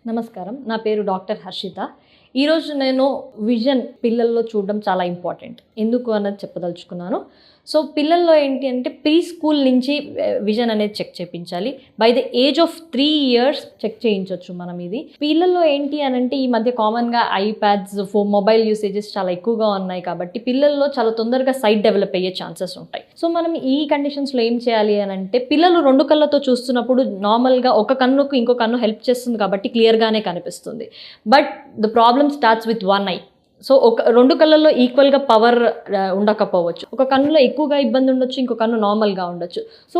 నమస్కారం. నా పేరు డాక్టర్ హర్షిత. ఈరోజు నేను విజన్ పిల్లల్లో చూడడం చాలా ఇంపార్టెంట్. ఎందుకు అన్నది చెప్పదలుచుకున్నాను. సో పిల్లల్లో ఏంటి అంటే ప్రీ స్కూల్ నుంచి విజన్ అనేది చెక్ చేయించాలి. By the age of 3 years check చేయించవచ్చు మనం ఇది. పిల్లల్లో ఏంటి అని అంటే ఈ మధ్య కామన్గా ఐప్యాడ్స్, మొబైల్ యూసేజెస్ చాలా ఎక్కువగా ఉన్నాయి కాబట్టి పిల్లల్లో చాలా తొందరగా సైట్ డెవలప్ అయ్యే ఛాన్సెస్ ఉంటాయి. సో మనం ఈ కండిషన్స్లో ఏం చేయాలి అని అంటే పిల్లలు 2 కళ్ళతో చూస్తున్నప్పుడు నార్మల్గా ఒక కన్నుకు ఇంకో కన్ను హెల్ప్ చేస్తుంది కాబట్టి క్లియర్గానే కనిపిస్తుంది. But the problem starts with 1 eye. So 2 కళ్ళల్లో ఈక్వల్గా పవర్ ఉండకపోవచ్చు. ఒక కన్నులో ఎక్కువగా ఇబ్బంది ఉండొచ్చు, ఇంకో కన్ను నార్మల్గా ఉండొచ్చు. సో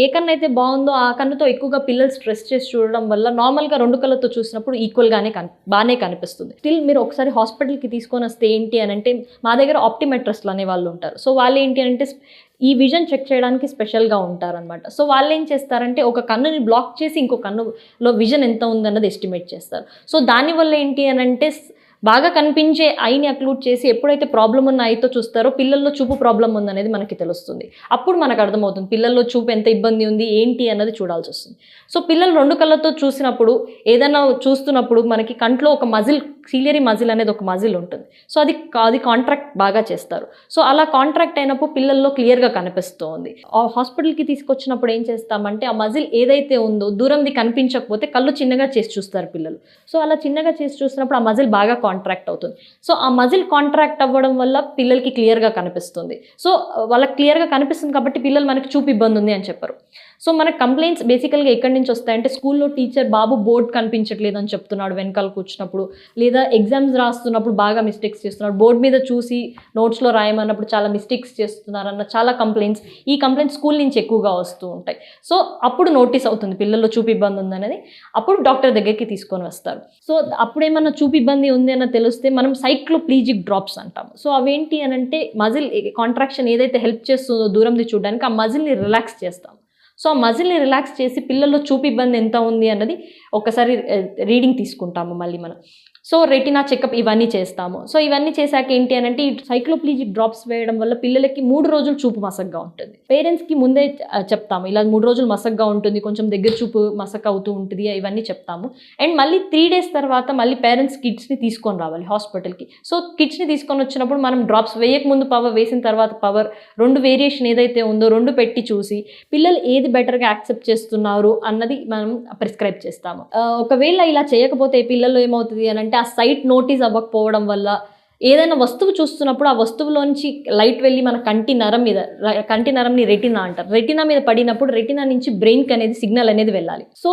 ఏ కన్ను అయితే బాగుందో ఆ కన్నుతో ఎక్కువగా పిల్లలు స్ట్రెస్ చేసి చూడడం వల్ల నార్మల్గా 2 కళ్ళతో చూసినప్పుడు ఈక్వల్గానే బాగానే కనిపిస్తుంది. స్టిల్ మీరు ఒకసారి హాస్పిటల్కి తీసుకొని వస్తే ఏంటి అని అంటే మా దగ్గర ఆప్టిమెట్రిస్ట్లు అనే వాళ్ళు ఉంటారు. సో వాళ్ళు ఏంటి అంటే ఈ విజన్ చెక్ చేయడానికి స్పెషల్గా ఉంటారనమాట. సో వాళ్ళు ఏం చేస్తారంటే ఒక కన్నుని బ్లాక్ చేసి ఇంకో కన్నులో విజన్ ఎంత ఉందన్నది ఎస్టిమేట్ చేస్తారు. సో దానివల్ల ఏంటి అని అంటే బాగా కనిపించే ఐని అక్లూడ్ చేసి ఎప్పుడైతే ప్రాబ్లం ఉన్న ఐతో చూస్తారో పిల్లల్లో చూపు ప్రాబ్లం ఉందనేది మనకి తెలుస్తుంది. అప్పుడు మనకు అర్థమవుతుంది పిల్లల్లో చూపు ఎంత ఇబ్బంది ఉంది ఏంటి అన్నది చూడాల్సి వస్తుంది. సో పిల్లలు 2 కళ్ళతో చూసినప్పుడు ఏదైనా చూస్తున్నప్పుడు మనకి కంట్లో ఒక మజిల్, సిలియరీ మజిల్ అనేది ఒక మజిల్ ఉంటుంది. సో అది కాంట్రాక్ట్ బాగా చేస్తారు. సో అలా కాంట్రాక్ట్ అయినప్పుడు పిల్లల్లో క్లియర్గా కనిపిస్తుంది. ఆ హాస్పిటల్కి తీసుకొచ్చినప్పుడు ఏం చేస్తామంటే ఆ మజిల్ ఏదైతే ఉందో దూరంది కనిపించకపోతే కళ్ళు చిన్నగా చేసి చూస్తారు పిల్లలు. సో అలా చిన్నగా చేసి చూసినప్పుడు ఆ మజిల్ బాగా కాంట్రాక్ట్ అవుతుంది. సో ఆ మజిల్ కాంట్రాక్ట్ అవ్వడం వల్ల పిల్లలకి క్లియర్గా కనిపిస్తుంది. సో వాళ్ళకి క్లియర్గా కనిపిస్తుంది కాబట్టి పిల్లలు మనకి చూపు ఇబ్బంది ఉంది అని చెప్పరు. సో మనకు కంప్లైంట్స్ బేసికల్గా ఎక్కడి నుంచి వస్తాయంటే స్కూల్లో టీచర్ బాబు బోర్డ్ కనిపించట్లేదు అని చెప్తున్నాడు వెనకాల కూర్చున్నప్పుడు, లేదా ఎగ్జామ్స్ రాస్తున్నప్పుడు బాగా మిస్టేక్స్ చేస్తున్నాడు, బోర్డు మీద చూసి నోట్స్లో రాయమన్నప్పుడు చాలా మిస్టేక్స్ చేస్తున్నారన్న చాలా కంప్లైంట్స్, ఈ కంప్లైంట్స్ స్కూల్ నుంచి ఎక్కువగా వస్తూ ఉంటాయి. సో అప్పుడు నోటీస్ అవుతుంది పిల్లల్లో చూపు ఇబ్బంది ఉందనేది. అప్పుడు డాక్టర్ దగ్గరికి తీసుకొని వస్తారు. సో అప్పుడేమన్నా చూపు ఇబ్బంది ఉంది అన్న తెలిస్తే మనం సైక్లోప్లీజిక్ డ్రాప్స్ అంటాం. సో అవేంటి అని అంటే మజిల్ కాంట్రాక్షన్ ఏదైతే హెల్ప్ చేస్తుందో దూరంది చూడడానికి ఆ మజిల్ని రిలాక్స్ చేస్తాం. సో ఆ మజిల్ని రిలాక్స్ చేసి పిల్లల్లో చూపు ఇబ్బంది ఎంత ఉంది అన్నది ఒకసారి రీడింగ్ తీసుకుంటాము మళ్ళీ మనం. సో రెటినా చెకప్ ఇవన్నీ చేస్తాము. సో ఇవన్నీ చేశాక ఏంటి అని అంటే ఈ సైక్లోప్లీజిక్ డ్రాప్స్ వేయడం వల్ల పిల్లలకి 3 రోజులు చూపు మసగ్గా ఉంటుంది. పేరెంట్స్కి ముందే చెప్తాము ఇలా 3 రోజులు మసగ్గా ఉంటుంది, కొంచెం దగ్గర చూపు మసక్ అవుతూ ఉంటుంది, ఇవన్నీ చెప్తాము. అండ్ మళ్ళీ 3 days తర్వాత మళ్ళీ పేరెంట్స్ కిడ్స్ని తీసుకొని రావాలి హాస్పిటల్కి. సో కిడ్స్ని తీసుకొని వచ్చినప్పుడు మనం డ్రాప్స్ వేయక ముందు పవర్, వేసిన తర్వాత పవర్, 2 వేరియేషన్ ఏదైతే ఉందో 2 పెట్టి చూసి పిల్లలు ఏది బెటర్గా యాక్సెప్ట్ చేస్తున్నారు అన్నది మనం ప్రిస్క్రైబ్ చేస్తాము. ఒకవేళ ఇలా చేయకపోతే పిల్లల్లో ఏమవుతుంది అని అంటే ఆ సైట్ నోటీస్ అవ్వకపోవడం వల్ల ఏదైనా వస్తువు చూస్తున్నప్పుడు ఆ వస్తువులోంచి లైట్ వెళ్ళి మన కంటి నరంని రెటినా అంటారు, రెటినా మీద పడినప్పుడు రెటినా నుంచి బ్రెయిన్కి అనేది సిగ్నల్ అనేది వెళ్ళాలి. సో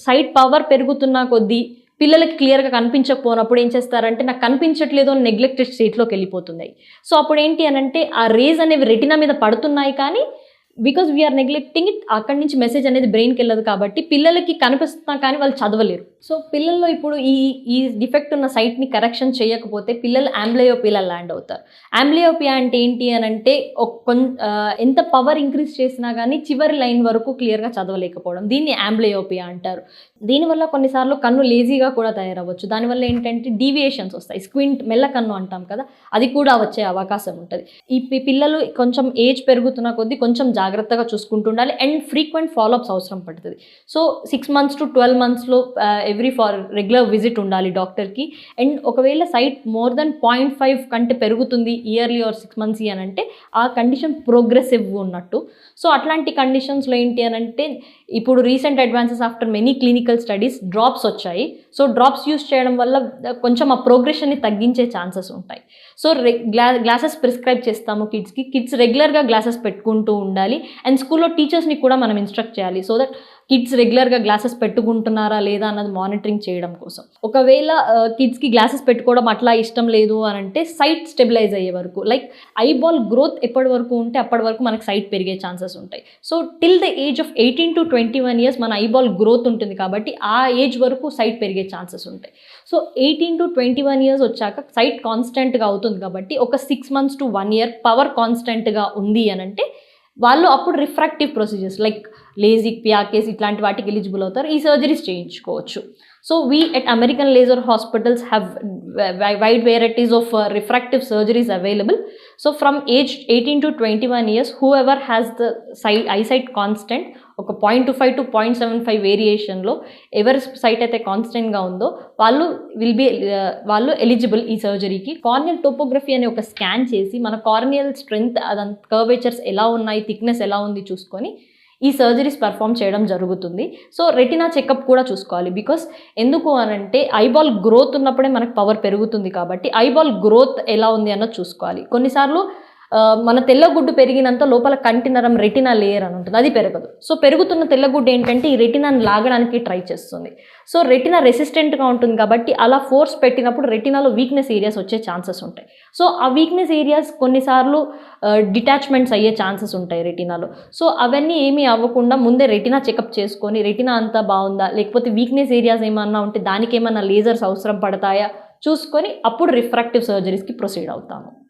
సైట్ పవర్ పెరుగుతున్న కొద్దీ పిల్లలకి క్లియర్గా కనిపించకపోయినప్పుడు ఏం చేస్తారంటే నాకు కనిపించట్లేదు అని నెగ్లెక్టెడ్ స్టేట్లోకి వెళ్ళిపోతున్నాయి. సో అప్పుడు ఏంటి అని అంటే ఆ రేజ్ అనేవి రెటినా మీద పడుతున్నాయి కానీ బికాజ్ వీఆర్ నెగ్లెక్టింగ్ ఇట్, అక్కడి నుంచి మెసేజ్ అనేది బ్రెయిన్కి వెళ్ళదు కాబట్టి పిల్లలకి కనిపిస్తున్నా కానీ వాళ్ళు చదవలేరు. సో పిల్లల్లో ఇప్పుడు ఈ డిఫెక్ట్ ఉన్న సైట్ని కరెక్షన్ చేయకపోతే పిల్లలు ఆంబ్లియోపియాలో ల్యాండ్ అవుతారు. ఆంబ్లియోపియా అంటే ఏంటి అని అంటే ఎంత పవర్ ఇంక్రీజ్ చేసినా కానీ చివరి లైన్ వరకు క్లియర్గా చదవలేకపోవడం, దీన్ని ఆంబ్లియోపియా అంటారు. దీనివల్ల కొన్నిసార్లు కన్ను లేజీగా కూడా తయారవ్వచ్చు. దానివల్ల ఏంటంటే డీవియేషన్స్ వస్తాయి, స్క్వింట్, మెల్ల కన్ను అంటాం కదా, అది కూడా వచ్చే అవకాశం ఉంటుంది. ఈ పిల్లలు కొంచెం ఏజ్ పెరుగుతున్న కొద్దీ కొంచెం జాగ్రత్తగా చూసుకుంటూ ఉండాలి అండ్ ఫ్రీక్వెంట్ ఫాలోఅప్స్ అవసరం పడుతుంది. సో 6 months to 12 monthsలో రెగ్యులర్ విజిట్ ఉండాలి డాక్టర్కి. అండ్ ఒకవేళ సైట్ మోర్ దెన్ 0.5 కంటే పెరుగుతుంది ఇయర్లీ ఆర్ 6 months అని అంటే ఆ కండిషన్ ప్రోగ్రెసివ్ ఉన్నట్టు. సో అట్లాంటి కండిషన్స్లో ఏంటి అని అంటే ఇప్పుడు recent advances after many clinical studies drops వచ్చాయి. సో డ్రాప్స్ యూస్ చేయడం వల్ల కొంచెం ఆ ప్రోగ్రెషన్ని తగ్గించే ఛాన్సెస్ ఉంటాయి. సో గ్లాసెస్ ప్రిస్క్రైబ్ చేస్తాము కిడ్స్కి. కిడ్స్ రెగ్యులర్గా గ్లాసెస్ పెట్టుకుంటూ ఉండాలి అండ్ స్కూల్లో టీచర్స్ని కూడా మనం ఇన్స్ట్రక్ట్ చేయాలి సో దట్ కిడ్స్ రెగ్యులర్గా గ్లాసెస్ పెట్టుకుంటున్నారా లేదా అన్నది మానిటరింగ్ చేయడం కోసం. ఒకవేళ కిడ్స్కి గ్లాసెస్ పెట్టుకోవడం అట్లా ఇష్టం లేదు అని అంటే సైట్ స్టెబిలైజ్ అయ్యే వరకు, లైక్ ఐబాల్ గ్రోత్ ఎప్పటి వరకు ఉంటే అప్పటి వరకు మనకు సైట్ పెరిగే ఛాన్సెస్ ఉంటాయి. So till the age of 18 to 21 years మన ఐబాల్ గ్రోత్ ఉంటుంది కాబట్టి ఆ ఏజ్ వరకు సైట్ పెరిగే ఛాన్సెస్ ఉంటాయి. సో 18 to 21 years వచ్చాక సైట్ కాన్స్టెంట్గా అవుతుంది కాబట్టి ఒక 6 months to 1 year పవర్ కాన్స్టెంట్గా ఉంది అని అంటే వాళ్ళు అప్పుడు రిఫ్రాక్టివ్ ప్రొసీజర్స్ లైక్ లేజిక్, పియాకేస్ ఇట్లాంటి వాటికి ఎలిజిబుల్ అవుతారు. ఈ సర్జరీస్ చేయించుకోవచ్చు. So we at American Laser Hospitals have wide varieties of refractive surgeries available. So from age 18 to 21 years, whoever has the eyesight constant ఒక 0.25 to 0.75 వేరియేషన్లో ఎవరి సైట్ అయితే కాన్స్టెంట్గా ఉందో వాళ్ళు ఎలిజిబుల్ ఈ సర్జరీకి. కార్నియల్ టోపోగ్రఫీ అనే ఒక స్కాన్ చేసి మన కార్నియల్ స్ట్రెంగ్త్ అదంతా కర్వేచర్స్ ఎలా ఉన్నాయి, థిక్నెస్ ఎలా ఉంది చూసుకొని ఈ సర్జరీస్ పర్ఫామ్ చేయడం జరుగుతుంది. సో రెటినా చెకప్ కూడా చూసుకోవాలి. బికాస్ ఎందుకు అనంటే ఐబాల్ గ్రోత్ ఉన్నప్పుడే మనకు పవర్ పెరుగుతుంది కాబట్టి ఐబాల్ గ్రోత్ ఎలా ఉంది అన్నది చూసుకోవాలి. కొన్నిసార్లు మన తెల్లగుడ్డు పెరిగినంత లోపల కంటి నరం రెటినా లేయర్ అని ఉంటుంది, అది పెరగదు. సో పెరుగుతున్న తెల్లగుడ్డు ఏంటంటే ఈ రెటినాని లాగడానికి ట్రై చేస్తుంది. సో రెటినా రెసిస్టెంట్గా ఉంటుంది కాబట్టి అలా ఫోర్స్ పెట్టినప్పుడు రెటినాలో వీక్నెస్ ఏరియాస్ వచ్చే ఛాన్సెస్ ఉంటాయి. సో ఆ వీక్నెస్ ఏరియాస్ కొన్నిసార్లు డిటాచ్మెంట్స్ అయ్యే ఛాన్సెస్ ఉంటాయి రెటినాలో. సో అవన్నీ ఏమీ అవ్వకుండా ముందే రెటినా చెకప్ చేసుకొని రెటినా అంతా బాగుందా, లేకపోతే వీక్నెస్ ఏరియాస్ ఏమన్నా ఉంటే దానికి ఏమన్నా లేజర్స్ అవసరం పడతాయా చూసుకొని అప్పుడు రిఫ్రాక్టివ్ సర్జరీస్కి ప్రొసీడ్ అవుతాము.